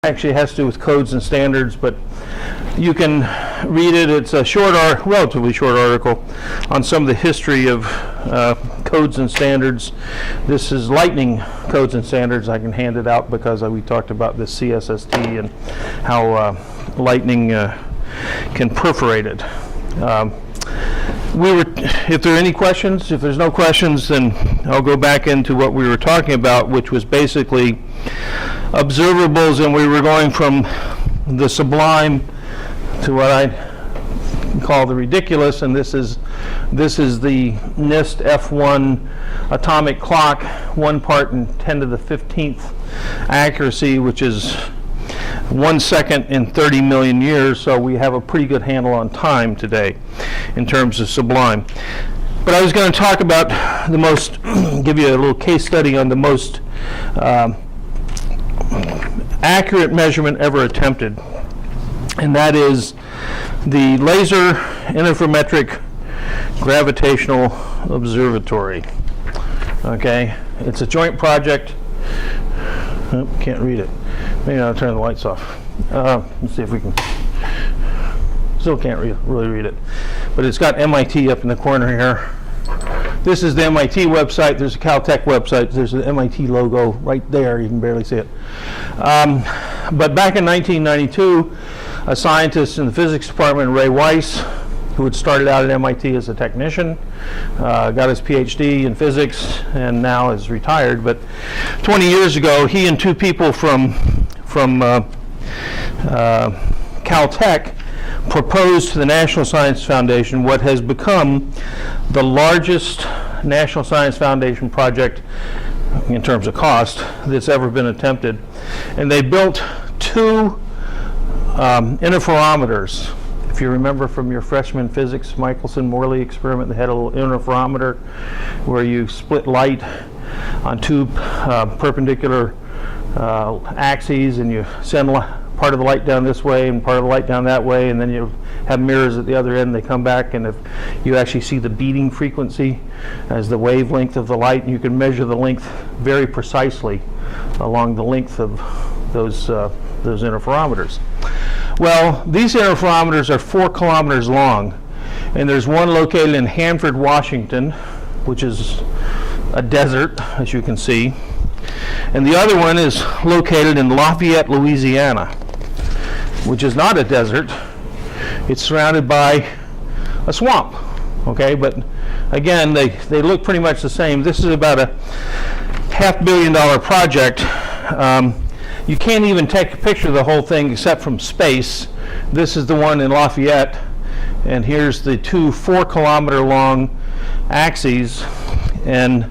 actually has to do with codes and standards, but you can read it. It's a relatively short article on some of the history of codes and standards. This is lightning codes and standards. I can hand it out because we talked about this CSST and how lightning can perforate it. If there are any questions, if there's no questions, then I'll go back into what we were talking about, which was basically observables, and we were going from the sublime to what I call the ridiculous, and this is the NIST F1 atomic clock, 1 part in 10 to the 15th accuracy, which is 1 second in 30 million years, so we have a pretty good handle on time today in terms of sublime. But I was going to talk about the most, give you a little case study on the most accurate measurement ever attempted, and that is the Laser Interferometric Gravitational Observatory. Okay, it's a joint project. Oh, can't read it. Maybe I'll turn the lights off. Let's see if we can. Still can't really read it, but it's got MIT up in the corner here. This is the MIT website. There's a Caltech website. There's the MIT logo right there. You can barely see it. But back in 1992, a scientist in the physics department, Ray Weiss, who had started out at MIT as a technician, got his PhD in physics, and now is retired. But 20 years ago, he and two people from Caltech proposed to the National Science Foundation what has become the largest National Science Foundation project in terms of cost that's ever been attempted. And they built 2 interferometers. If you remember from your freshman physics Michelson-Morley experiment, they had a little interferometer where you split light on 2 perpendicular axes, and you send part of the light down this way and part of the light down that way, and then you have mirrors at the other end. They come back, and if you actually see the beating frequency as the wavelength of the light, and you can measure the length very precisely along the length of those interferometers. Well, these interferometers are 4 kilometers long, and there's one located in Hanford, Washington, which is a desert, as you can see, and the other one is located in Lafayette, Louisiana, which is not a desert. It's surrounded by a swamp. Okay, but again, they look pretty much the same. This is about a $500 million project. You can't even take a picture of the whole thing except from space. This is the one in Lafayette, and here's the 2 4-kilometer long axes. And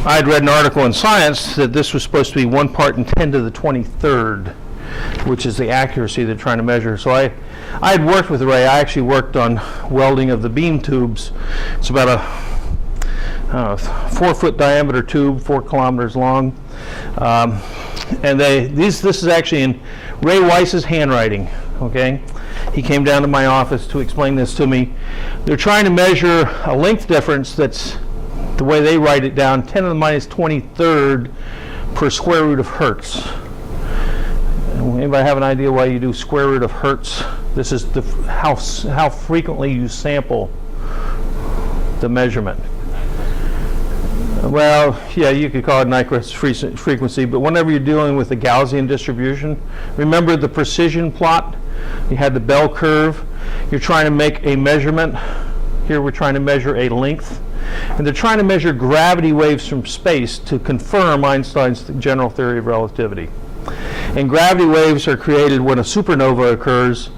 I had read an article in Science that this was supposed to be 1 part in 10 to the 23rd, which is the accuracy they're trying to measure. So I had worked with Ray. I actually worked on welding of the beam tubes. It's about a 4-foot diameter tube, 4 kilometers long. And this is actually in Ray Weiss's handwriting. Okay, he came down to my office to explain this to me. They're trying to measure a length difference that's, the way they write it down, 10 to the minus 23rd per square root of hertz. Anybody have an idea why you do square root of hertz? This is how frequently you sample the measurement. Well, yeah, you could call it Nyquist frequency, but whenever you're dealing with the Gaussian distribution, remember the precision plot? You had the bell curve. You're trying to make a measurement. Here we're trying to measure a length. And they're trying to measure gravity waves from space to confirm Einstein's general theory of relativity. And gravity waves are created when a supernova occurs,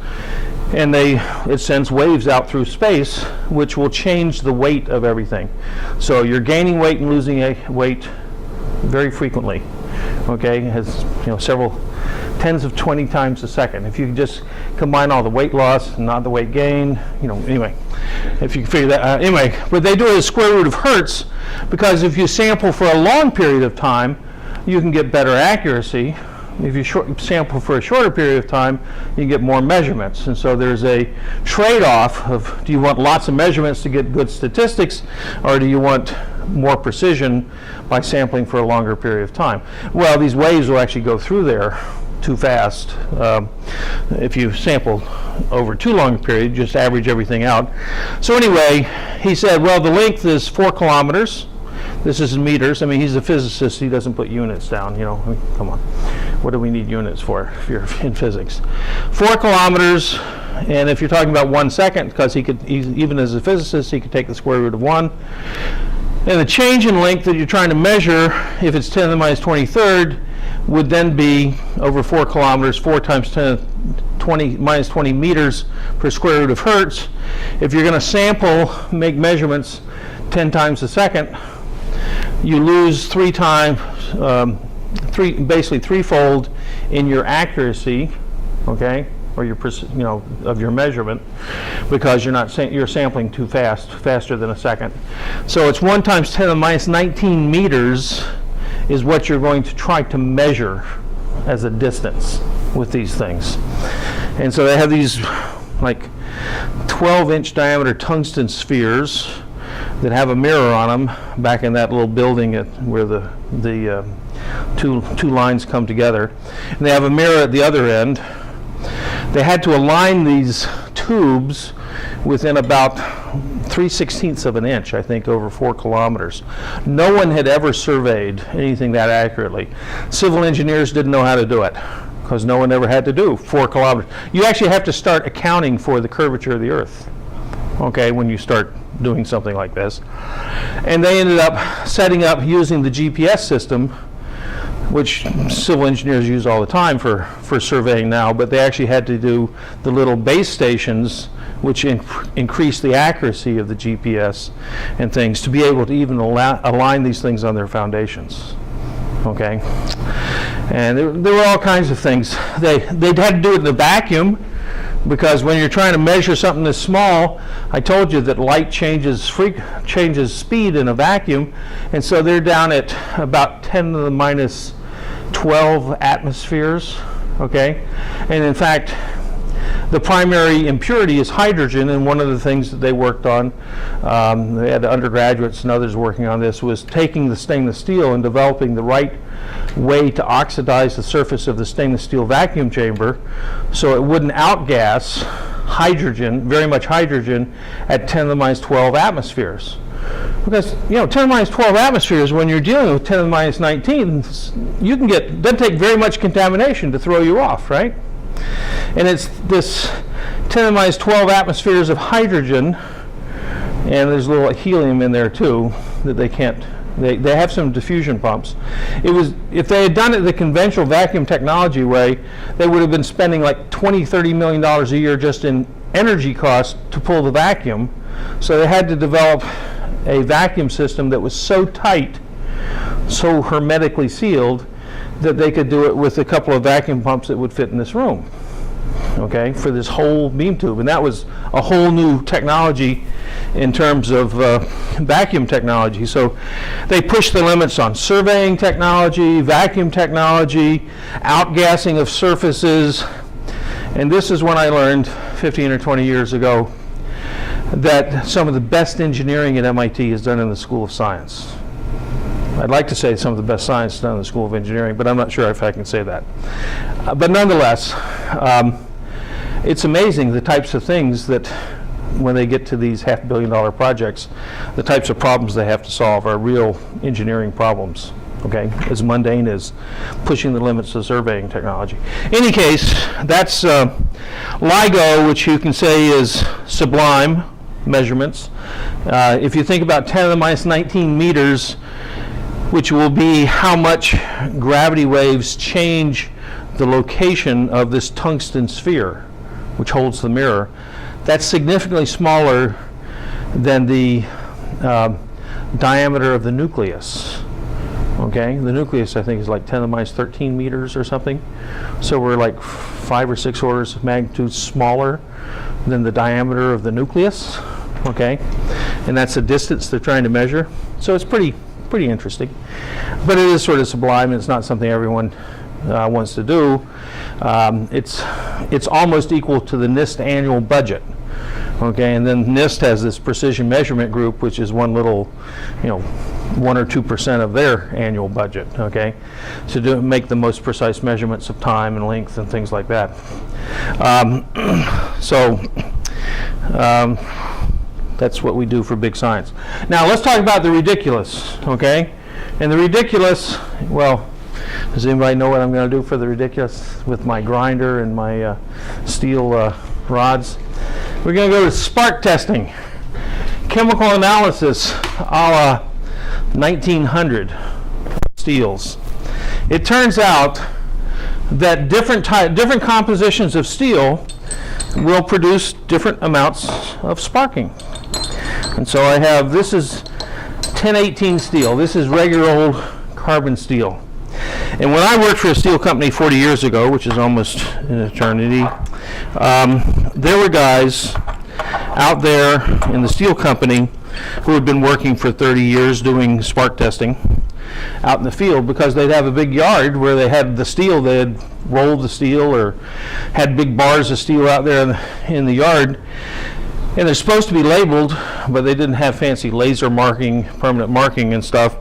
and it sends waves out through space, which will change the weight of everything. So you're gaining weight and losing weight very frequently. Okay, it has several tens of 20 times a second. If you just combine all the weight loss and not the weight gain, anyway, if you can figure that out. Anyway, but they do it as square root of hertz, because if you sample for a long period of time, you can get better accuracy. If you sample for a shorter period of time, you can get more measurements. And so there's a trade-off of, do you want lots of measurements to get good statistics, or do you want more precision by sampling for a longer period of time? Well, these waves will actually go through there, too fast. If you sample over too long a period, just average everything out. So anyway, he said, well, the length is 4 kilometers. This is in meters. I mean, he's a physicist. He doesn't put units down, you know. I mean, come on. What do we need units for if you're in physics? 4 kilometers, and if you're talking about 1 second, because even as a physicist, he could take the square root of 1. And the change in length that you're trying to measure, if it's 10 to the minus 23rd, would then be over 4 kilometers, 4 times 10 to the minus 20 meters per square root of hertz. If you're going to sample, make measurements 10 times a second, you lose basically threefold in your accuracy, okay, or your of your measurement, because you're sampling too fast, faster than a second. So it's 1 times 10 to the minus 19 meters is what you're going to try to measure as a distance with these things. And so they have these like 12-inch diameter tungsten spheres that have a mirror on them back in that little building where the two lines come together. And they have a mirror at the other end. They had to align these tubes within about 3/16 of an inch, I think, over 4 kilometers. No one had ever surveyed anything that accurately. Civil engineers didn't know how to do it because no one ever had to do 4 kilometers. You actually have to start accounting for the curvature of the Earth, okay, when you start doing something like this. And they ended up setting up using the GPS system, which civil engineers use all the time for surveying now, but they actually had to do the little base stations which increase the accuracy of the GPS and things to be able to even align these things on their foundations. Okay? And there were all kinds of things. They had to do it in a vacuum, because when you're trying to measure something this small, I told you that light changes speed in a vacuum, and so they're down at about 10 to the minus 12 atmospheres, okay? And in fact, the primary impurity is hydrogen, and one of the things that they worked on, they had undergraduates and others working on this, was taking the stainless steel and developing the right way to oxidize the surface of the stainless steel vacuum chamber so it wouldn't outgas hydrogen, very much hydrogen, at 10 to the minus 12 atmospheres. Because, 10 to the minus 12 atmospheres, when you're dealing with 10 to the minus 19, you can get, doesn't take very much contamination to throw you off, right? And it's this 10 to the minus 12 atmospheres of hydrogen, and there's a little helium in there too, that they can't, they have some diffusion pumps. If they had done it the conventional vacuum technology way, they would have been spending like $20–30 million a year just in energy costs to pull the vacuum. So they had to develop a vacuum system that was so tight, so hermetically sealed, that they could do it with a couple of vacuum pumps that would fit in this room, okay, for this whole beam tube. And that was a whole new technology in terms of vacuum technology. So they pushed the limits on surveying technology, vacuum technology, outgassing of surfaces. And this is when I learned 15 or 20 years ago that some of the best engineering at MIT is done in the School of Science. I'd like to say some of the best science is done in the School of Engineering, but I'm not sure if I can say that. But nonetheless, it's amazing the types of things that, when they get to these $500 million projects, the types of problems they have to solve are real engineering problems, okay, as mundane as pushing the limits of surveying technology. In any case, that's LIGO, which you can say is Sublime Measurements. If you think about 10 to the minus 19 meters, which will be how much gravity waves change the location of this tungsten sphere, which holds the mirror, that's significantly smaller than the diameter of the nucleus. Okay, the nucleus I think is like 10 to the minus 13 meters or something. So we're like 5 or 6 orders of magnitude smaller than the diameter of the nucleus. Okay, and that's the distance they're trying to measure. So it's pretty interesting, but it is sort of sublime, and it's not something everyone wants to do. It's almost equal to the NIST annual budget, Okay, and then NIST has this precision measurement group, which is one little, 1 or 2% of their annual budget, okay, to make the most precise measurements of time and length and things like that. That's what we do for big science. Now let's talk about the ridiculous, okay? And the ridiculous, well, does anybody know what I'm going to do for the ridiculous with my grinder and my steel rods? We're going to go to spark testing, chemical analysis a la 1900 steels. It turns out that different compositions of steel will produce different amounts of sparking. And so I have, this is 1018 steel. This is regular old carbon steel. And when I worked for a steel company 40 years ago, which is almost an eternity, there were guys out there in the steel company who had been working for 30 years doing spark testing out in the field, because they'd have a big yard where they had the steel, they had rolled the steel or had big bars of steel out there in the yard. And they're supposed to be labeled, but they didn't have fancy laser marking, permanent marking and stuff.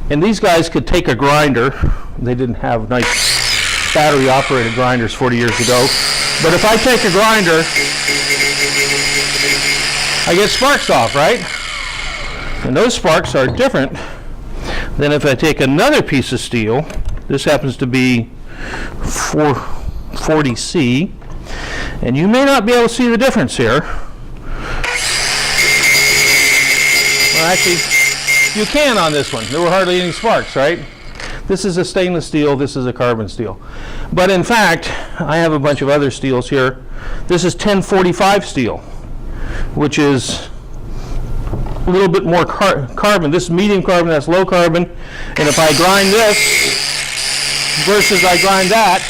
And these guys could take a grinder. They didn't have nice battery operated grinders 40 years ago. But if I take a grinder, I get sparks off, right? And those sparks are different than if I take another piece of steel. This happens to be 440C. And you may not be able to see the difference here. Well, actually, you can on this one. There were hardly any sparks, right? This is a stainless steel, this is a carbon steel. But in fact, I have a bunch of other steels here. This is 1045 steel, which is a little bit more carbon. This is medium carbon, that's low carbon. And if I grind this versus I grind that,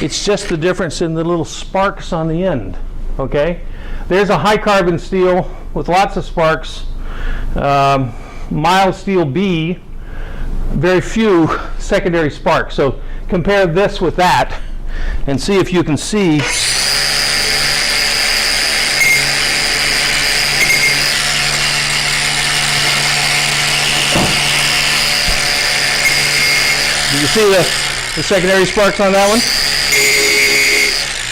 it's just the difference in the little sparks on the end, okay? There's a high carbon steel with lots of sparks. Mild steel B, very few secondary sparks. So compare this with that and see if you can see. Do you see the secondary sparks on that one?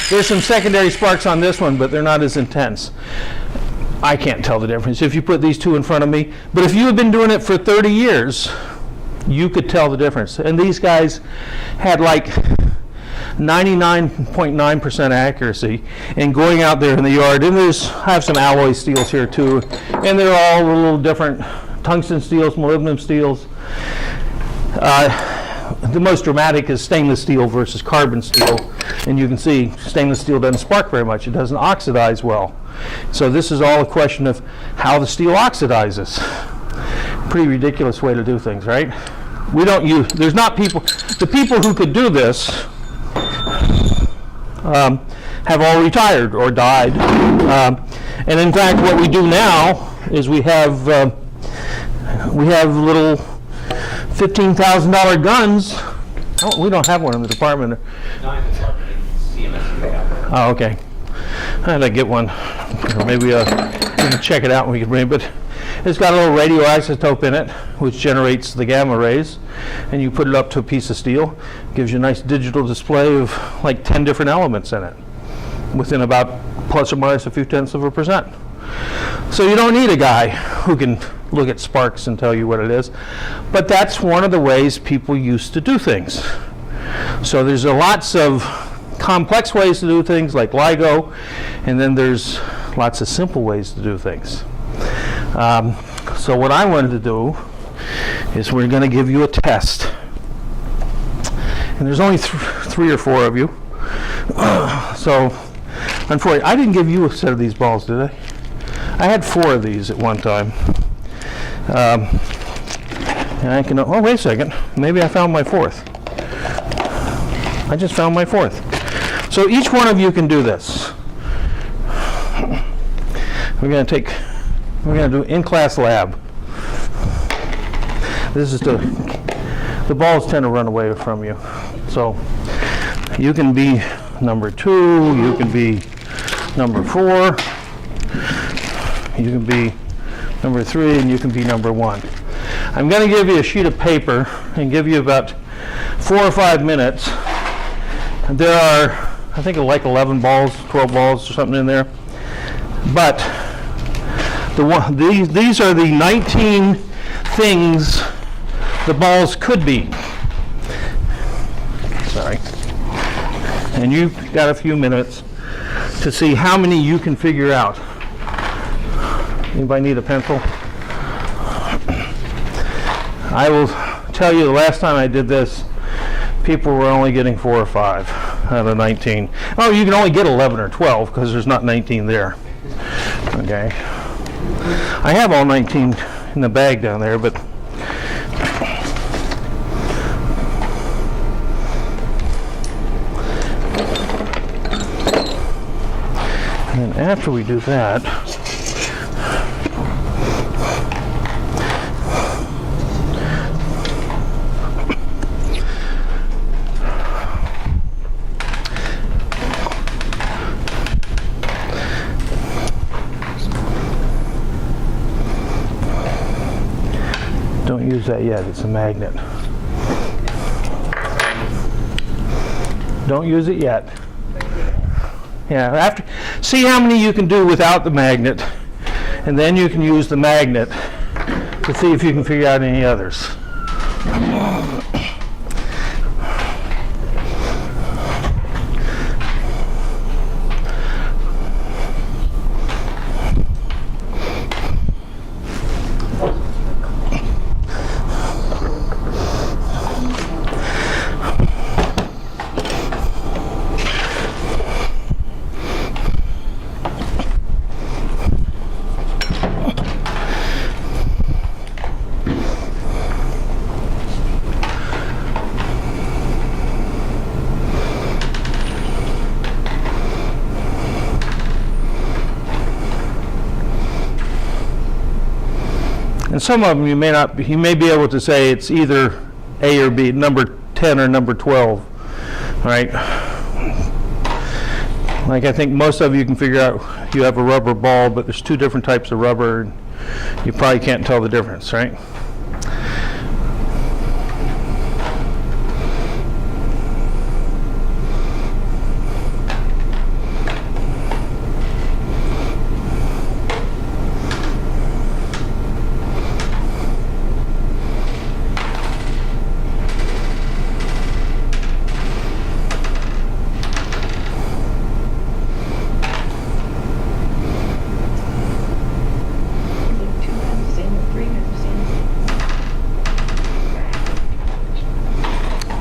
There's some secondary sparks on this one, but they're not as intense. I can't tell the difference if you put these two in front of me. But if you have been doing it for 30 years, you could tell the difference. And these guys had like 99.9% accuracy in going out there in the yard. And I have some alloy steels here too. And they're all a little different. Tungsten steels, molybdenum steels. The most dramatic is stainless steel versus carbon steel. And you can see stainless steel doesn't spark very much. It doesn't oxidize well. So this is all a question of how the steel oxidizes. Pretty ridiculous way to do things, right? We don't use, there's not people, the people who could do this have all retired or died. And in fact, what we do now is we have little $15,000 guns. Oh, we don't have one in the department. Not in the department, CMS they have one. Oh, okay. I'd like to get one. Or maybe we can check it out and we can bring it. But it's got a little radioisotope in it, which generates the gamma rays. And you put it up to a piece of steel. Gives you a nice digital display of like 10 different elements in it, within about plus or minus a few tenths of a percent. So you don't need a guy who can look at sparks and tell you what it is. But that's one of the ways people used to do things. So there's lots of complex ways to do things like LIGO, and then there's lots of simple ways to do things. So what I wanted to do is we're going to give you a test. And there's only 3 or 4 of you. So unfortunately, I didn't give you a set of these balls, did I? I had 4 of these at one time. And I can, oh, wait a second. Maybe I found my 4th. I just found my 4th. So each one of you can do this. We're going to do in-class lab. This is the balls tend to run away from you. So you can be number 2, you can be number 4. You can be number 3, and you can be number 1. I'm going to give you a sheet of paper and give you about 4 or 5 minutes. There are, I think, like 11 balls, 12 balls or something in there. But these are the 19 things the balls could be. Sorry. And you've got a few minutes to see how many you can figure out. Anybody need a pencil? I will tell you, the last time I did this, people were only getting 4 or 5 out of 19. Oh, you can only get 11 or 12 because there's not 19 there. Okay. I have all 19 in the bag down there, but and then after we do that, don't use that yet, it's a magnet. Don't use it yet. Yeah, see how many you can do without the magnet, and then you can use the magnet to see if you can figure out any others. And some of them you may be able to say it's either A or B, number 10 or number 12, right? Like I think most of you can figure out you have a rubber ball, but there's 2 different types of rubber, and you probably can't tell the difference, right?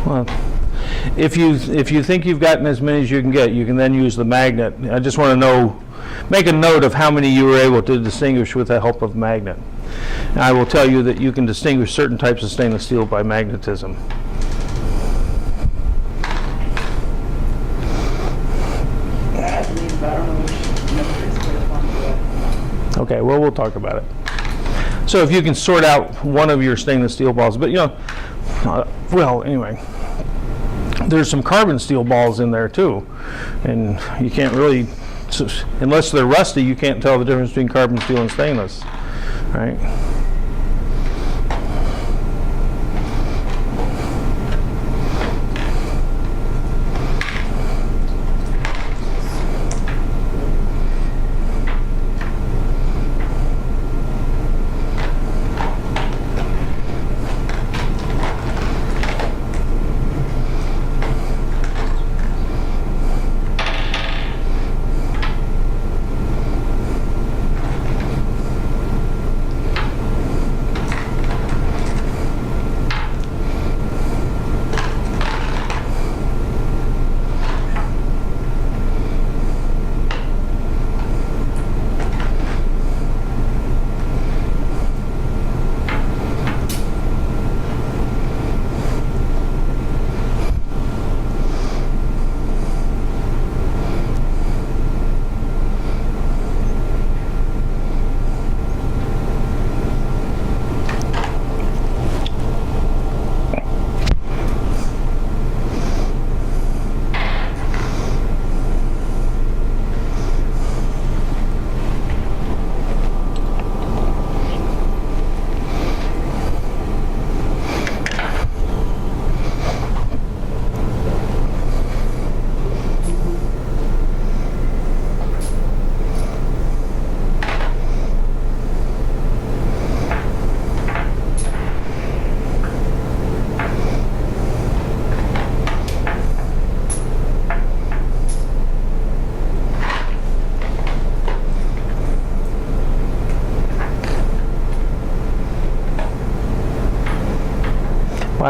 Well, if you think you've gotten as many as you can get, you can then use the magnet. I just want to make a note of how many you were able to distinguish with the help of magnet. And I will tell you that you can distinguish certain types of stainless steel by magnetism. Okay, well, we'll talk about it. So if you can sort out one of your stainless steel balls, but well, anyway, there's some carbon steel balls in there too, and you can't really, unless they're rusty, you can't tell the difference between carbon steel and stainless, right?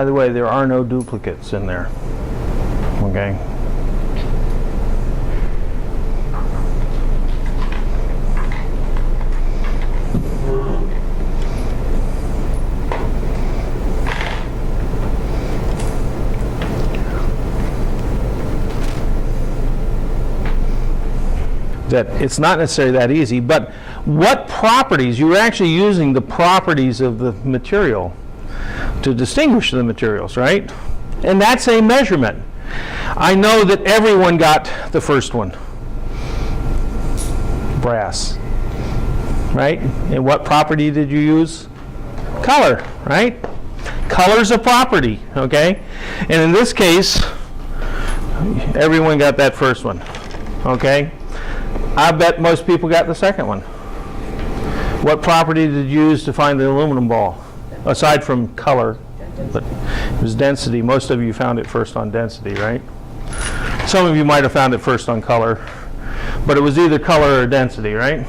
By the way, there are no duplicates in there. Okay. That it's not necessarily that easy, but what properties, you're actually using the properties of the material to distinguish the materials, right? And that's a measurement. I know that everyone got the first one. Brass, right? And what property did you use? Color, right? Color's a property, okay? And in this case, everyone got that first one, okay? I bet most people got the second one. What property did you use to find the aluminum ball? Aside from color, but it was density. Most of you found it first on density, right? Some of you might have found it first on color, but it was either color or density, right?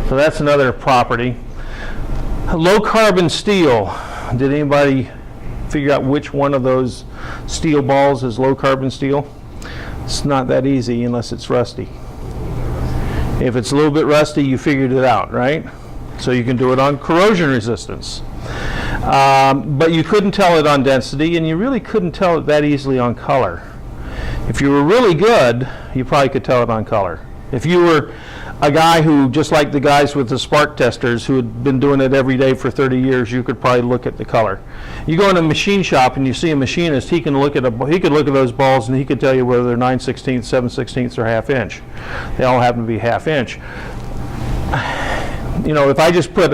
So that's another property. Low carbon steel. Did anybody figure out which one of those steel balls is low carbon steel? It's not that easy unless it's rusty. If it's a little bit rusty, you figured it out, right? So you can do it on corrosion resistance. But you couldn't tell it on density, and you really couldn't tell it that easily on color. If you were really good, you probably could tell it on color. If you were a guy who, just like the guys with the spark testers who had been doing it every day for 30 years, you could probably look at the color. You go in a machine shop and you see a machinist, he could look at those balls and he could tell you whether they're 9/16, 7/16, or ½ inch. They all happen to be ½ inch. You know, if I just put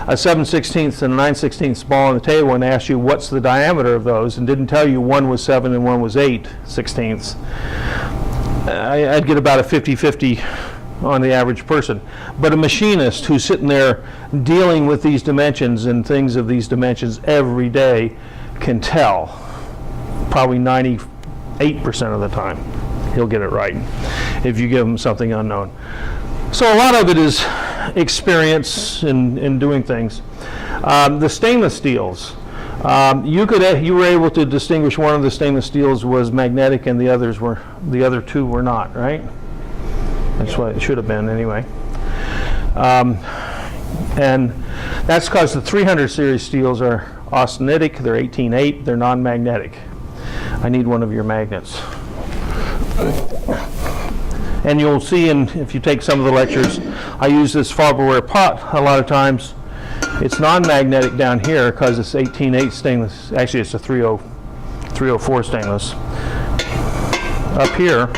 a 7/16 and a 9/16 ball on the table and asked you what's the diameter of those and didn't tell you one was 7 and one was 8/16, I'd get about a 50-50 on the average person. But a machinist who's sitting there dealing with these dimensions and things of these dimensions every day can tell probably 98% of the time. He'll get it right if you give him something unknown. So a lot of it is experience in doing things. The stainless steels. You were able to distinguish one of the stainless steels was magnetic and the other two were not, right? That's what it should have been anyway. And that's because the 300 series steels are austenitic, they're 18/8, they're non-magnetic. I need one of your magnets. And you'll see if you take some of the lectures, I use this Farberware pot a lot of times. It's non-magnetic down here because it's 18/8 stainless. Actually, it's a 304 stainless. Up here,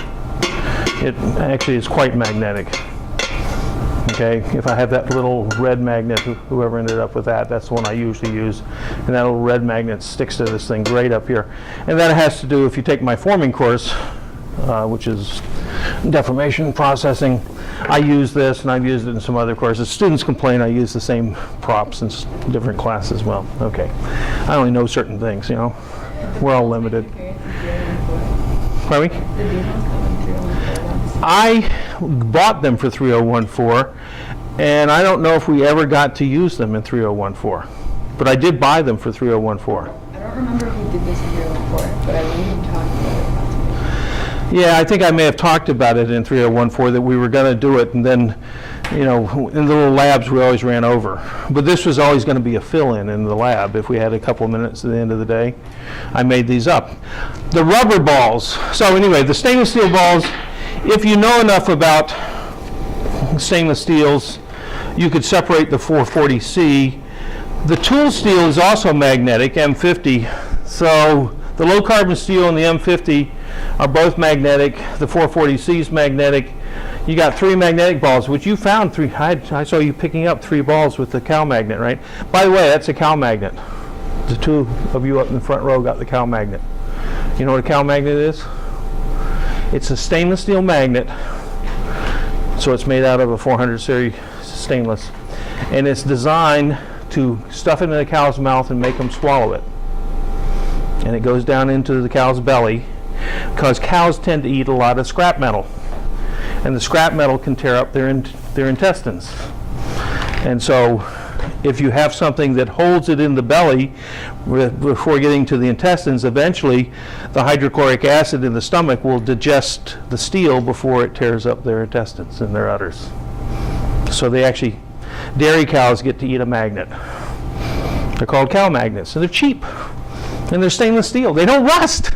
it actually is quite magnetic. Okay, if I have that little red magnet, whoever ended up with that, that's the one I usually use. And that little red magnet sticks to this thing right up here. And that has to do, if you take my forming course, which is deformation processing, I use this and I've used it in some other courses. Students complain I use the same props in different classes. Well, okay. I only know certain things, you know. We're all limited. Pardon me? I bought them for 3014, and I don't know if we ever got to use them in 3014. But I did buy them for 3014. I don't remember if we did this in 3014, but I remember you talking about it. Yeah, I think I may have talked about it in 3014 that we were going to do it, and then, you know, in the little labs we always ran over. But this was always going to be a fill-in in the lab if we had a couple of minutes at the end of the day. I made these up. The rubber balls. So anyway, the stainless steel balls, if you know enough about stainless steels, you could separate the 440C. The tool steel is also magnetic, M50. So the low carbon steel and the M50 are both magnetic. The 440C is magnetic. You got 3 magnetic balls, which you found 3. I saw you picking up 3 balls with the cow magnet, right? By the way, that's a cow magnet. The 2 of you up in the front row got the cow magnet. You know what a cow magnet is? It's a stainless steel magnet. So it's made out of a 400 series stainless. And it's designed to stuff it in a cow's mouth and make them swallow it. And it goes down into the cow's belly because cows tend to eat a lot of scrap metal. And the scrap metal can tear up their intestines. And so if you have something that holds it in the belly before getting to the intestines, eventually the hydrochloric acid in the stomach will digest the steel before it tears up their intestines and their udders. So they actually, dairy cows get to eat a magnet. They're called cow magnets, and they're cheap, and they're stainless steel. They don't rust.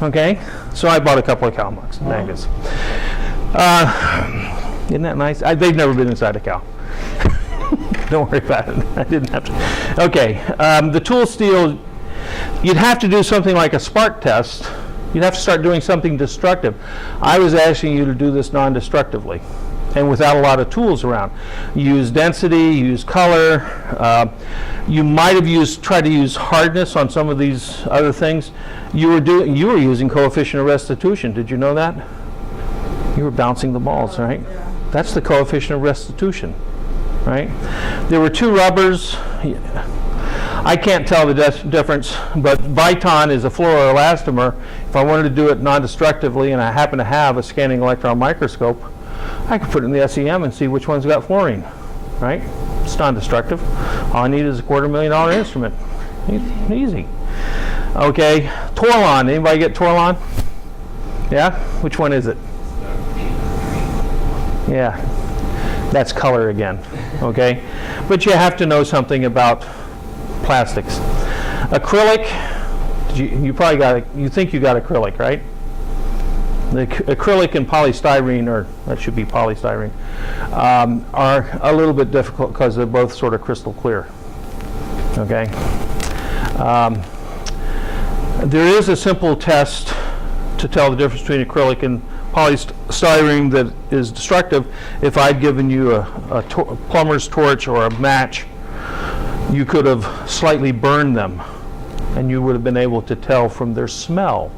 Okay, so I bought a couple of cow magnets. Isn't that nice? They've never been inside a cow. Don't worry about it. I didn't have to. Okay, the tool steel, you'd have to do something like a spark test. You'd have to start doing something destructive. I was asking you to do this non-destructively and without a lot of tools around. Use density, use color. You might have tried to use hardness on some of these other things. You were using coefficient of restitution. Did you know that? You were bouncing the balls, right? Yeah. That's the coefficient of restitution, right? There were two rubbers. I can't tell the difference, but Viton is a fluoroelastomer. If I wanted to do it non-destructively and I happen to have a scanning electron microscope, I could put it in the SEM and see which one's got fluorine, right? It's non-destructive. All I need is a $250,000 instrument. Easy. Okay, Torlon. Anybody get Torlon? Yeah? Which one is it? Yeah, that's color again, okay? But you have to know something about plastics. Acrylic, you probably you think you got acrylic, right? The acrylic and polystyrene, or that should be polystyrene, are a little bit difficult because they're both sort of crystal clear, okay? There is a simple test to tell the difference between acrylic and polystyrene that is destructive. If I'd given you a plumber's torch or a match, you could have slightly burned them and you would have been able to tell from their smell.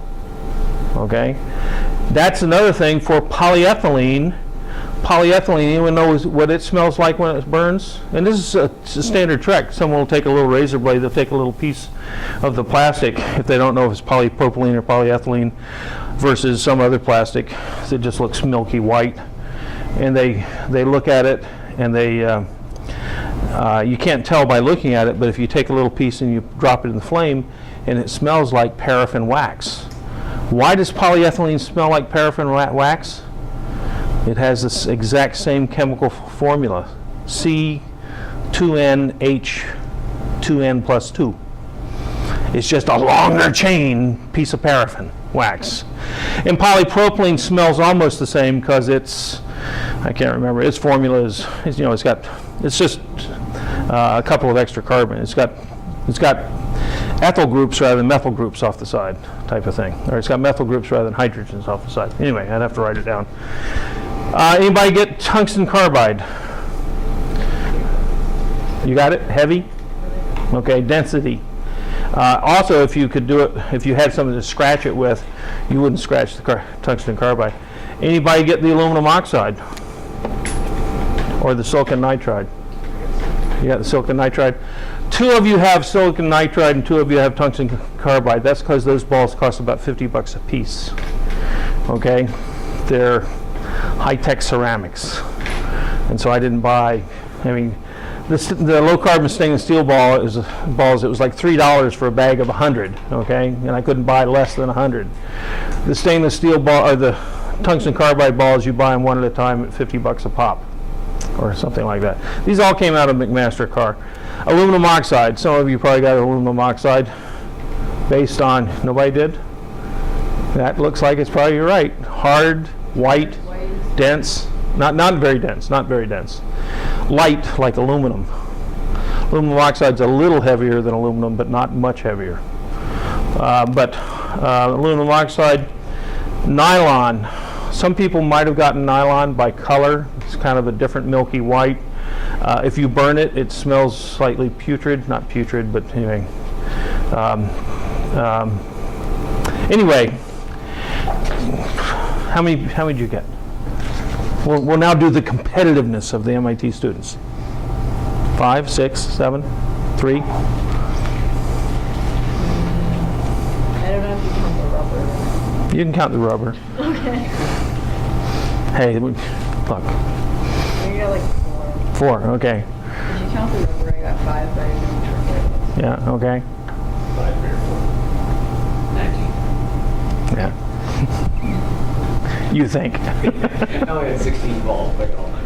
Okay? That's another thing for polyethylene. Polyethylene, anyone knows what it smells like when it burns? And this is it's a standard trick. Someone will take a little razor blade, they'll take a little piece of the plastic, if they don't know if it's polypropylene or polyethylene, versus some other plastic that just looks milky white. And they look at it, and you can't tell by looking at it, but if you take a little piece and you drop it in the flame, and it smells like paraffin wax. Why does polyethylene smell like paraffin wax? It has this exact same chemical formula, C2NH2N plus 2. It's just a longer chain piece of paraffin wax. And polypropylene smells almost the same because I can't remember, its formula is it's just a couple of extra carbon. It's got ethyl groups rather than methyl groups off the side, type of thing. Or it's got methyl groups rather than hydrogens off the side. Anyway, I'd have to write it down. Anybody get tungsten carbide? You got it? Heavy? Okay, density. Also, if you could do it, if you had something to scratch it with, you wouldn't scratch the tungsten carbide. Anybody get the aluminum oxide? Or the silicon nitride? You got the silicon nitride? Two of you have silicon nitride and two of you have tungsten carbide. That's because those balls cost about $50 a piece. Okay? They're high-tech ceramics. And so I didn't buy, the low-carbon stainless steel balls, it was like $3 for a bag of 100, okay? And I couldn't buy less than 100. The stainless steel ball, or the tungsten carbide balls, you buy them one at a time at $50 a pop, or something like that. These all came out of McMaster Carr. Aluminum oxide, some of you probably got aluminum oxide based on, nobody did? That looks like it's probably right. Hard, white, dense, not very dense, light like aluminum. Aluminum oxide's a little heavier than aluminum, but not much heavier. Aluminum oxide, nylon. Some people might have gotten nylon by color. It's kind of a different milky white. If you burn it, it smells slightly putrid. Not putrid, but anyway. Anyway, how many did you get? We'll now do the competitiveness of the MIT students. 5, 6, 7, 3. I don't know if you count the rubber. You can count the rubber. Okay. Hey, look. You got like 4. 4, okay. Did you count the rubber, I got 5, but I didn't know which rubber it was. Yeah, okay. 5, 3, or 4. 19. Yeah. You think. I only had 16 balls, but I got all 19.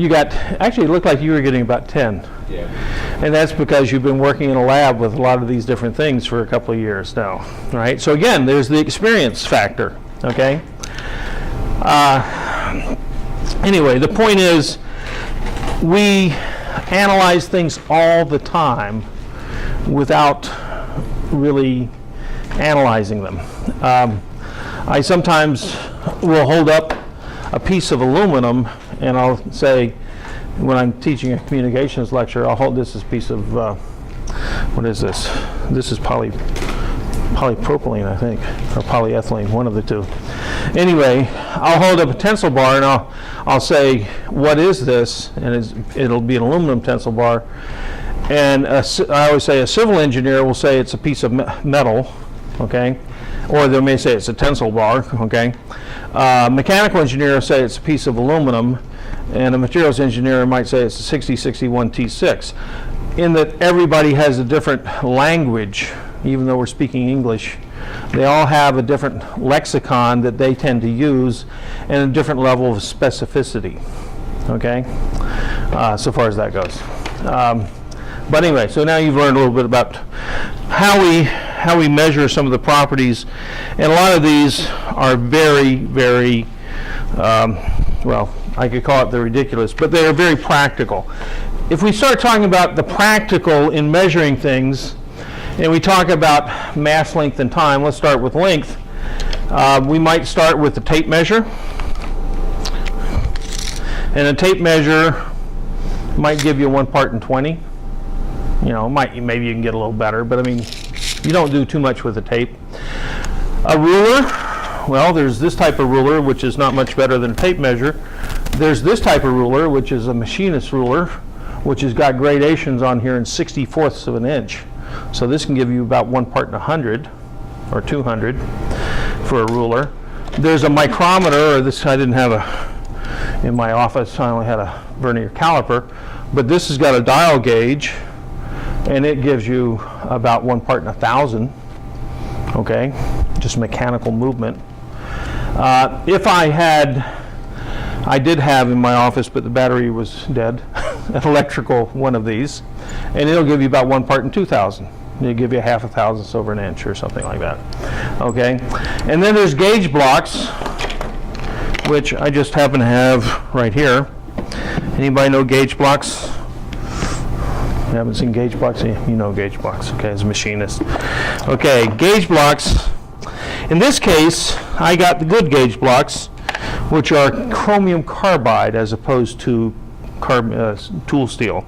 You got, actually it looked like you were getting about 10. Yeah. And that's because you've been working in a lab with a lot of these different things for a couple of years now, right? So again, there's the experience factor, okay? Anyway, the point is, we analyze things all the time without really analyzing them. I sometimes will hold up a piece of aluminum and I'll say, when I'm teaching a communications lecture, I'll hold this as a piece of, what is this? This is polypropylene, I think, or polyethylene, one of the two. Anyway, I'll hold up a tensile bar and I'll say, what is this? And it'll be an aluminum tensile bar. And I always say a civil engineer will say it's a piece of metal, okay? Or they may say it's a tensile bar, okay? Mechanical engineer will say it's a piece of aluminum, and a materials engineer might say it's a 6061 T6. In that everybody has a different language, even though we're speaking English. They all have a different lexicon that they tend to use and a different level of specificity, okay? So far as that goes. But anyway, so now you've learned a little bit about how we measure some of the properties, and a lot of these are very, very, well, I could call it the ridiculous, but they are very practical. If we start talking about the practical in measuring things, and we talk about mass, length, and time, let's start with length. We might start with the tape measure. And a tape measure might give you 1 part in 20. You know, maybe you can get a little better, but I mean, you don't do too much with a tape. A ruler, well, there's this type of ruler, which is not much better than a tape measure. There's this type of ruler, which is a machinist ruler, which has got gradations on here in 64ths of an inch. So this can give you about 1 part in 100 or 200 for a ruler. There's a micrometer, or this I didn't have in my office, I only had a vernier caliper, but this has got a dial gauge, and it gives you about 1 part in 1,000, okay? Just mechanical movement. If I did have in my office, but the battery was dead, an electrical one of these, and it'll give you about 1 part in 2,000. It'll give you a 1/2 thousandths over an inch or something like that, okay? And then there's gauge blocks, which I just happen to have right here. Anybody know gauge blocks? You haven't seen gauge blocks? You know gauge blocks, okay, as a machinist. Okay, gauge blocks. In this case, I got the good gauge blocks, which are chromium carbide as opposed to tool steel.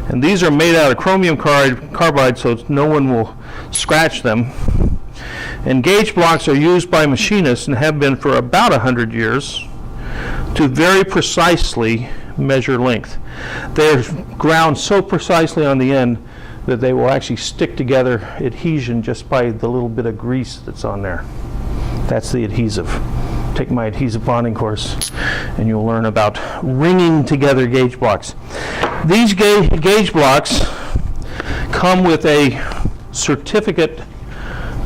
And these are made out of chromium carbide so no one will scratch them. And gauge blocks are used by machinists and have been for about 100 years to very precisely measure length. They're ground so precisely on the end that they will actually stick together adhesion just by the little bit of grease that's on there. That's the adhesive. Take my adhesive bonding course and you'll learn about ringing together gauge blocks. These gauge blocks come with a certificate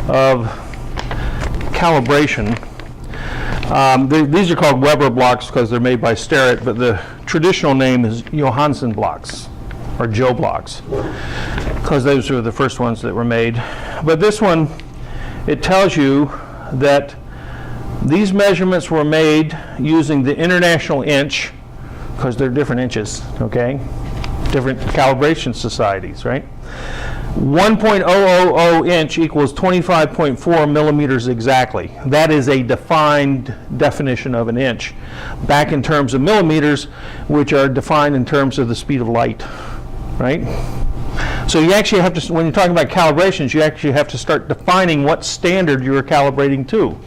of calibration. These are called Weber blocks because they're made by Starrett, but the traditional name is Johansen blocks or Joe blocks because those were the first ones that were made. But this one, it tells you that these measurements were made using the international inch because they're different inches, okay? Different calibration societies, right? 1.000 inch equals 25.4 millimeters exactly. That is a defined definition of an inch. Back in terms of millimeters, which are defined in terms of the speed of light, right? So you actually have to, when you're talking about calibrations, you actually have to start defining what standard you're calibrating to.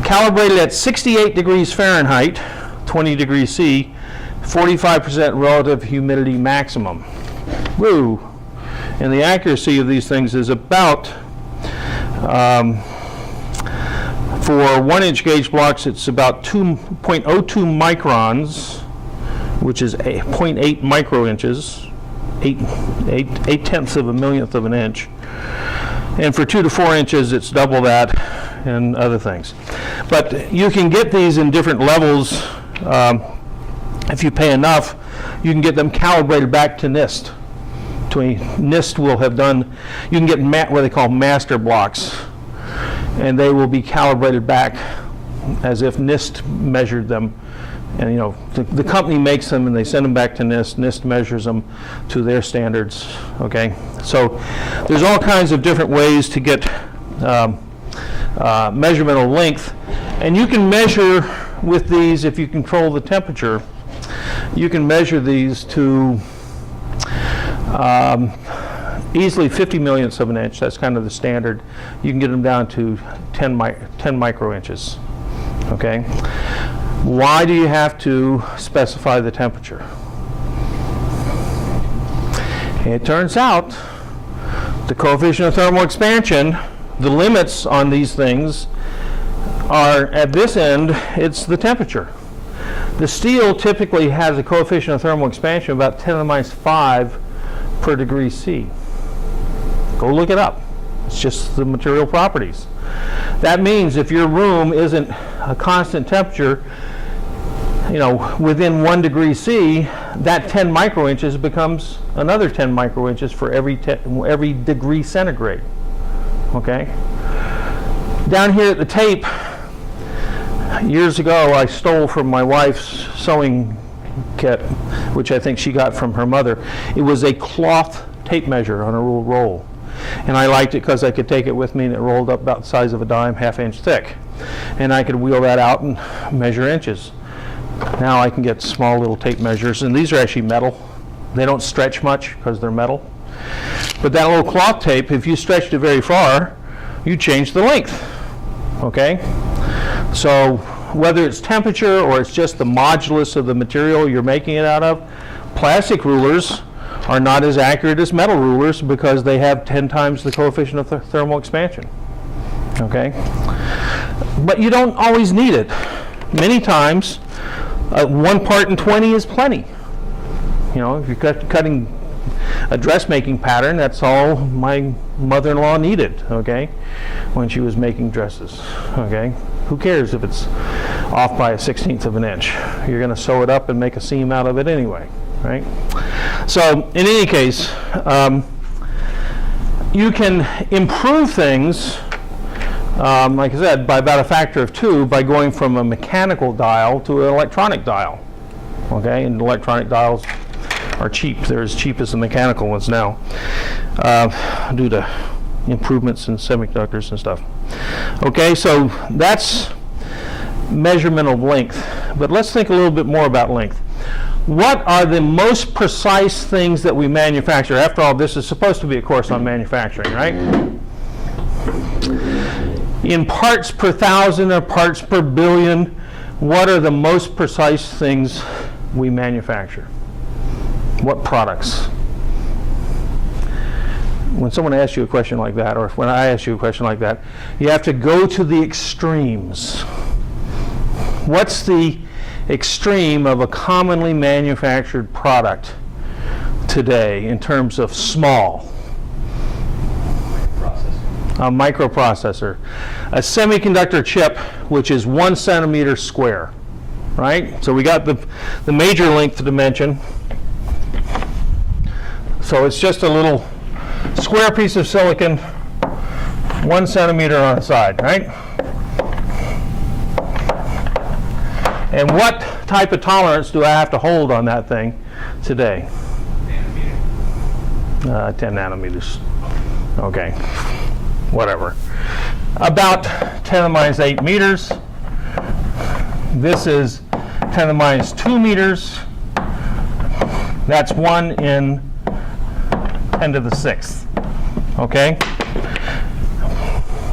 Calibrated at 68 degrees Fahrenheit, 20 degrees C, 45% relative humidity maximum. Woo! And the accuracy of these things is about, for 1 inch gauge blocks, it's about 2.02 microns which is 0.8 microinches, 8/10 of a millionth of an inch. And for 2 to 4 inches, it's double that and other things. But you can get these in different levels. If you pay enough, you can get them calibrated back to NIST. NIST will have done, you can get what they call master blocks, and they will be calibrated back as if NIST measured them. And you know, the company makes them and they send them back to NIST. NIST measures them to their standards, okay? So there's all kinds of different ways to get measurement of length. And you can measure with these, if you control the temperature, you can measure these to easily 50 millionths of an inch. That's kind of the standard. You can get them down to 10 microinches, okay? Why do you have to specify the temperature? It turns out the coefficient of thermal expansion, the limits on these things are at this end, it's the temperature. The steel typically has a coefficient of thermal expansion of about 10 to the minus 5 per degree C. Go look it up. It's just the material properties. That means if your room isn't a constant temperature, you know, within 1 degree C, that 10 microinches becomes another 10 microinches for every degree centigrade. Okay? Down here at the tape, years ago I stole from my wife's sewing kit, which I think she got from her mother. It was a cloth tape measure on a roll. And I liked it because I could take it with me and it rolled up about the size of a dime, ½ inch thick. And I could wheel that out and measure inches. Now I can get small little tape measures, and these are actually metal. They don't stretch much because they're metal. But that little cloth tape, if you stretched it very far, you change the length. Okay? So whether it's temperature or it's just the modulus of the material you're making it out of, plastic rulers are not as accurate as metal rulers because they have 10 times the coefficient of thermal expansion. Okay? But you don't always need it. Many times, 1 part in 20 is plenty. You know, if you're cutting a dressmaking pattern, that's all my mother-in-law needed, okay, when she was making dresses, okay? Who cares if it's off by a 1/16 of an inch? You're going to sew it up and make a seam out of it anyway, right? So, in any case, you can improve things, like I said, by about a factor of 2 by going from a mechanical dial to an electronic dial, okay? And electronic dials are cheap. They're as cheap as the mechanical ones now, due to improvements in semiconductors and stuff. Okay, so that's measurement of length. But let's think a little bit more about length. What are the most precise things that we manufacture? After all, this is supposed to be a course on manufacturing, right? In parts per thousand or parts per billion, what are the most precise things we manufacture? What products? When someone asks you a question like that, or when I ask you a question like that, you have to go to the extremes. What's the extreme of a commonly manufactured product today in terms of small? A microprocessor. A semiconductor chip, which is 1 centimeter square, right? So we got the major length dimension. So it's just a little square piece of silicon, 1 centimeter on the side, right? And what type of tolerance do I have to hold on that thing today? 10 nanometers. Okay, whatever. About 10 to the minus 8 meters. This is 10 to the minus 2 meters. That's 1 in 10 to the 6th. Okay?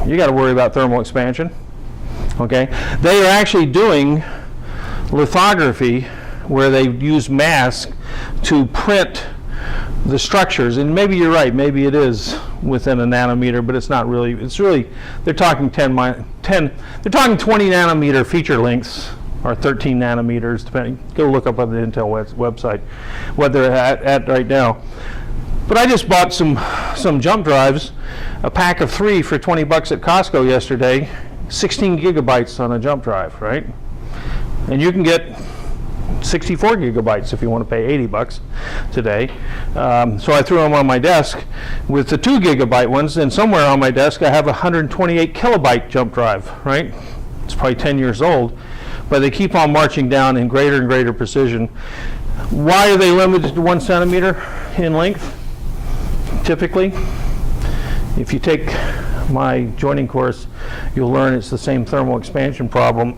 You got to worry about thermal expansion. Okay? They are actually doing lithography where they use mask to print the structures, and maybe you're right, maybe it is within a nanometer, but it's not really. It's really, they're talking they're talking 20 nanometer feature lengths or 13 nanometers, depending. Go look up on the Intel website what they're at right now. But I just bought some jump drives, a pack of 3 for 20 bucks at Costco yesterday, 16 gigabytes on a jump drive, right? And you can get 64 gigabytes if you want to pay 80 bucks today. So I threw them on my desk with the 2 gigabyte ones, and somewhere on my desk I have a 128 kilobyte jump drive, right? It's probably 10 years old, but they keep on marching down in greater and greater precision. Why are they limited to 1 centimeter in length? Typically, if you take my joining course, you'll learn it's the same thermal expansion problem.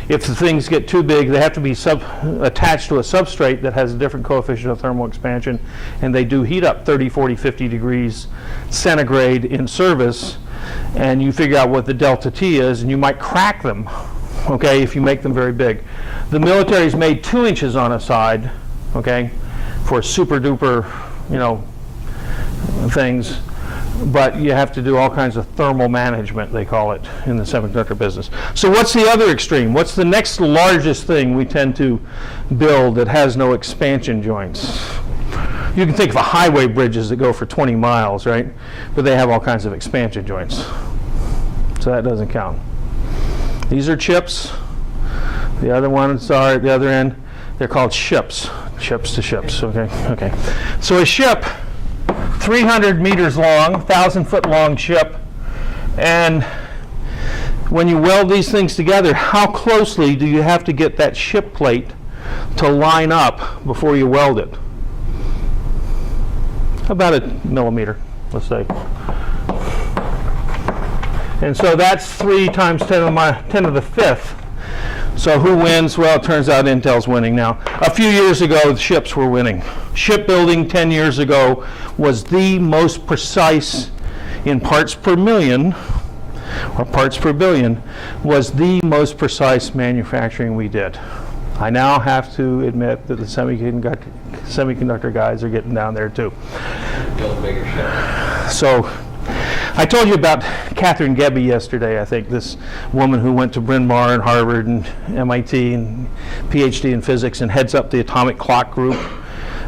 If the things get too big, they have to be attached to a substrate that has a different coefficient of thermal expansion, and they do heat up 30, 40, 50 degrees centigrade in service, and you figure out what the delta T is, and you might crack them, okay, if you make them very big. The military's made 2 inches on a side, okay, for super duper, you know, things. But you have to do all kinds of thermal management, they call it, in the semiconductor business. So what's the other extreme? What's the next largest thing we tend to build that has no expansion joints? You can think of highway bridges that go for 20 miles, right? But they have all kinds of expansion joints. So that doesn't count. These are chips. The other ones are at the other end. They're called ships. Ships to ships, okay? Okay. So a ship, 300 meters long, 1,000-foot long ship, and when you weld these things together, how closely do you have to get that ship plate to line up before you weld it? About a millimeter, let's say. And so that's 3 times 10 to the 5th. So who wins? Well, it turns out Intel's winning now. A few years ago, the ships were winning. Shipbuilding 10 years ago was the most precise in parts per million, or parts per billion, was the most precise manufacturing we did. I now have to admit that the semiconductor guys are getting down there too. Build bigger ships. So I told you about Catherine Gebbe yesterday, I think, this woman who went to Bryn Mawr and Harvard and MIT and PhD in physics and heads up the atomic clock group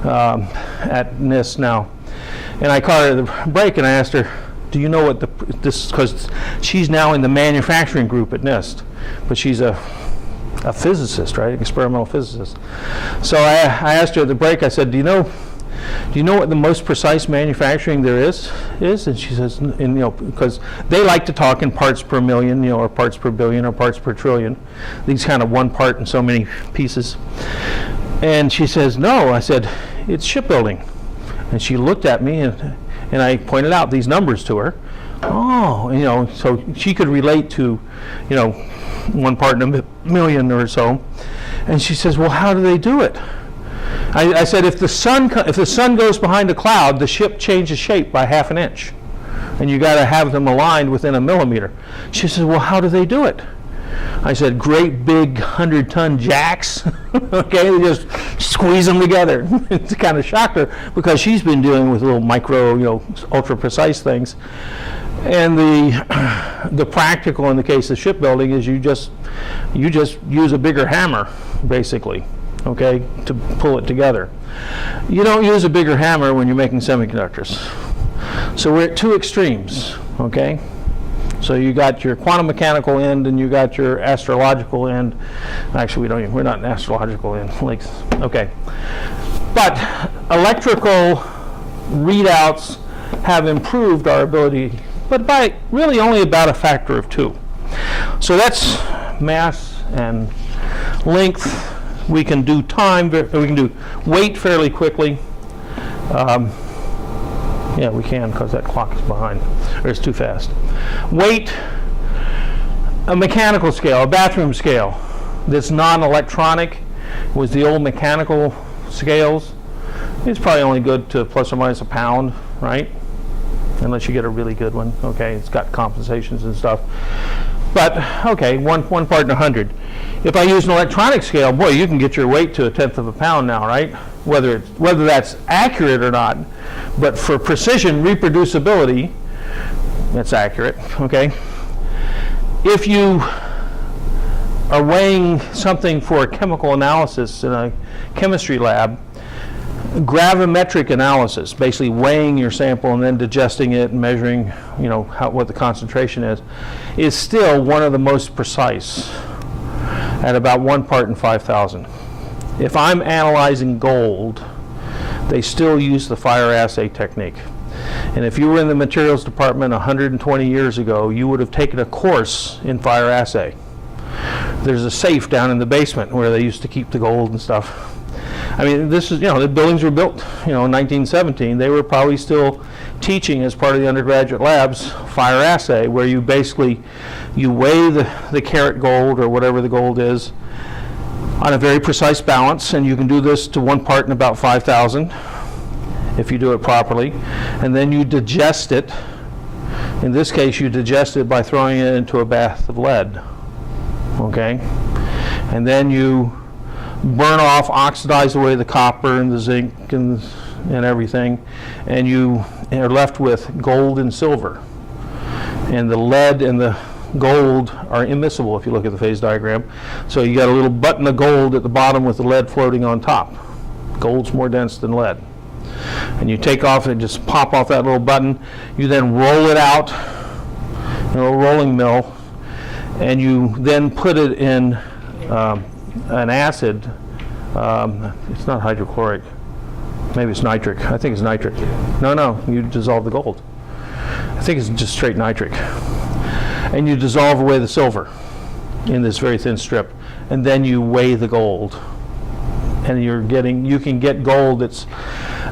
at NIST now. And I caught her at the break and I asked her, do you know what this, because she's now in the manufacturing group at NIST, but she's a physicist, right, experimental physicist. So I asked her at the break, I said, do you know what the most precise manufacturing there is? And she says, and, you know, because they like to talk in parts per million, you know, or parts per billion, or parts per trillion. These kind of one part in so many pieces. And she says, no. I said, it's shipbuilding. And she looked at me, and I pointed out these numbers to her. Oh, you know, so she could relate to, you know, 1 part in a million or so. And she says, well, how do they do it? I said, if the sun goes behind a cloud, the ship changes shape by ½ an inch, and you got to have them aligned within a millimeter. She says, well, how do they do it? I said, great big 100-ton jacks. Okay, they just squeeze them together. It kind of shocked her because she's been dealing with little micro, you know, ultra precise things. And the practical in the case of shipbuilding is you just use a bigger hammer, basically, okay, to pull it together. You don't use a bigger hammer when you're making semiconductors. So we're at 2 extremes, okay? So you got your quantum mechanical end and you got your astrological end. Actually, we're not an astrological end, like, okay. But electrical readouts have improved our ability, but by really only about a factor of 2. So that's mass and length. We can do time, we can do weight fairly quickly. Yeah, we can, because that clock is behind, or it's too fast. Weight, a mechanical scale, a bathroom scale that's non-electronic, was the old mechanical scales. It's probably only good to plus or minus a pound, right? Unless you get a really good one, okay? It's got compensations and stuff. But, okay, one part in 100. If I use an electronic scale, boy, you can get your weight to 1/10 of a pound now, right? Whether that's accurate or not. But for precision, reproducibility, that's accurate, okay? If you are weighing something for a chemical analysis in a chemistry lab, gravimetric analysis, basically weighing your sample and then digesting it and measuring, what the concentration is still one of the most precise at about 1 part in 5,000. If I'm analyzing gold, they still use the fire assay technique. And if you were in the materials department 120 years ago, you would have taken a course in fire assay. There's a safe down in the basement where they used to keep the gold and stuff. I mean, this is, the buildings were built, in 1917. They were probably still teaching as part of the undergraduate labs fire assay, where you basically, you weigh the carat gold or whatever the gold is on a very precise balance, and you can do this to 1 part in about 5,000 if you do it properly. And then you digest it. In this case, you digest it by throwing it into a bath of lead. Okay? And then you burn off, oxidize away the copper and the zinc and everything, and you are left with gold and silver. And the lead and the gold are immiscible if you look at the phase diagram. So you got a little button of gold at the bottom with the lead floating on top. Gold's more dense than lead. And you take off and just pop off that little button. You then roll it out in a rolling mill, and you then put it in an acid. It's not hydrochloric. Maybe it's nitric. I think it's nitric. No, you dissolve the gold. I think it's just straight nitric. And you dissolve away the silver in this very thin strip. And then you weigh the gold. And you can get gold that's,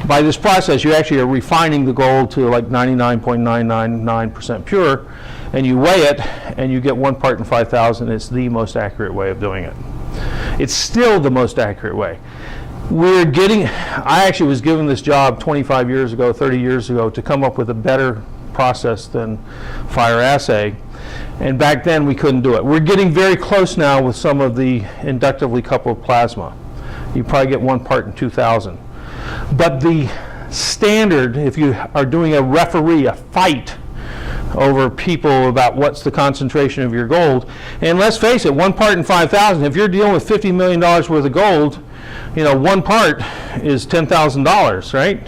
by this process, you actually are refining the gold to like 99.999% pure, and you weigh it, and you get 1 part in 5,000. It's the most accurate way of doing it. It's still the most accurate way. I actually was given this job 25 years ago, 30 years ago, to come up with a better process than fire assay. And back then we couldn't do it. We're getting very close now with some of the inductively coupled plasma. You probably get 1 part in 2,000. But the standard, if you are doing a fight over people about what's the concentration of your gold, and let's face it, 1 part in 5,000, if you're dealing with $50 million worth of gold, 1 part is $10,000, right?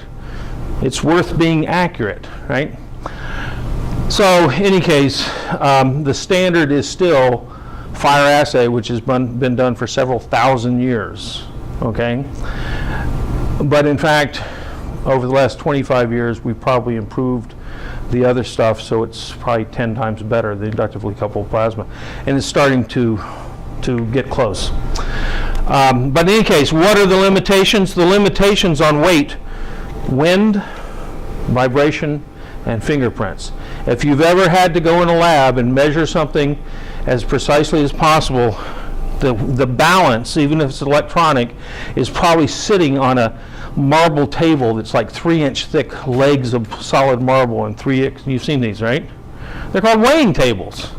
It's worth being accurate, right? So, in any case, the standard is still fire assay, which has been done for several thousand years, okay? But in fact, over the last 25 years, we've probably improved the other stuff, so it's probably 10 times better, the inductively coupled plasma. And it's starting to get close. But in any case, what are the limitations? The limitations on weight: wind, vibration, and fingerprints. If you've ever had to go in a lab and measure something as precisely as possible, the balance, even if it's electronic, is probably sitting on a marble table that's like 3-inch thick legs of solid marble, and you've seen these, right? They're called weighing tables.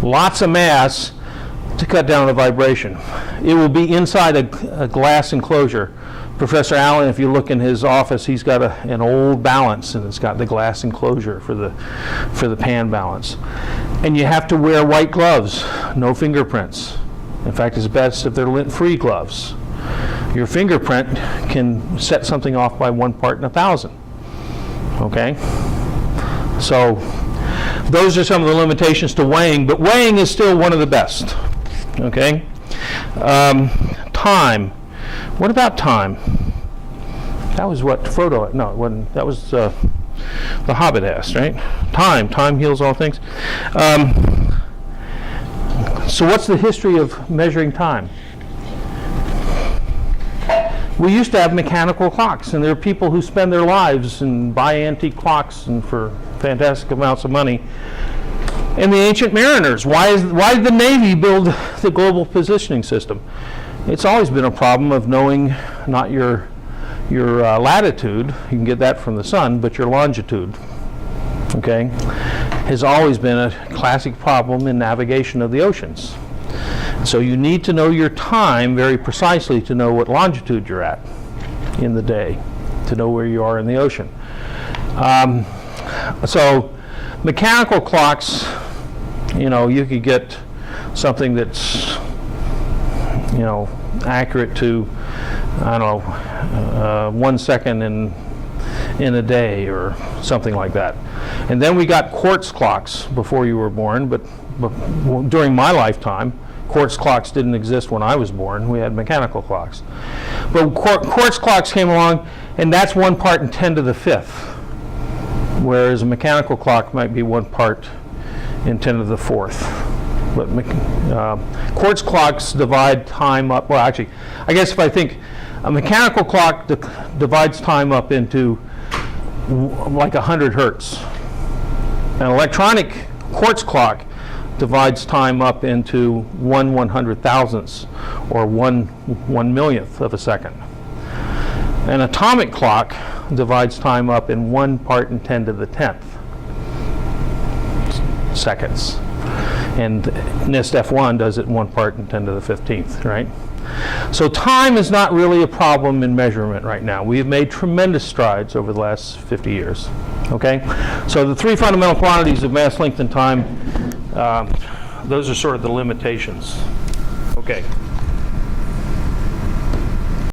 Lots of mass to cut down the vibration. It will be inside a glass enclosure. Professor Allen, if you look in his office, he's got an old balance, and it's got the glass enclosure for the pan balance. And you have to wear white gloves, no fingerprints. In fact, it's best if they're lint-free gloves. Your fingerprint can set something off by 1 part in 1,000. Okay? So those are some of the limitations to weighing, but weighing is still one of the best. Okay? Time. What about time? That was what Frodo, no, it wasn't. That was the Hobbit asked, right? Time heals all things. So what's the history of measuring time? We used to have mechanical clocks, and there are people who spend their lives and buy antique clocks and for fantastic amounts of money. And the ancient mariners, why did the Navy build the global positioning system? It's always been a problem of knowing not your latitude, you can get that from the sun, but your longitude, okay, has always been a classic problem in navigation of the oceans. So you need to know your time very precisely to know what longitude you're at in the day, to know where you are in the ocean. So mechanical clocks, you could get something that's you know, accurate to, I don't know, 1 second in a day or something like that. And then we got quartz clocks before you were born, but during my lifetime, quartz clocks didn't exist when I was born. We had mechanical clocks. But quartz clocks came along, and that's 1 part in 10 to the 5th, whereas a mechanical clock might be 1 part in 10 to the 4th. But quartz clocks divide time up, well actually, I guess if I think a mechanical clock divides time up into like 100 hertz. An electronic quartz clock divides time up into 1/100,000th or 1/1,000,000th of a second. An atomic clock divides time up in 1 part in 10 to the 10th seconds. And NIST F1 does it in 1 part in 10 to the 15th, right? So time is not really a problem in measurement right now. We have made tremendous strides over the last 50 years, okay? So the 3 fundamental quantities of mass, length, and time, those are sort of the limitations. Okay.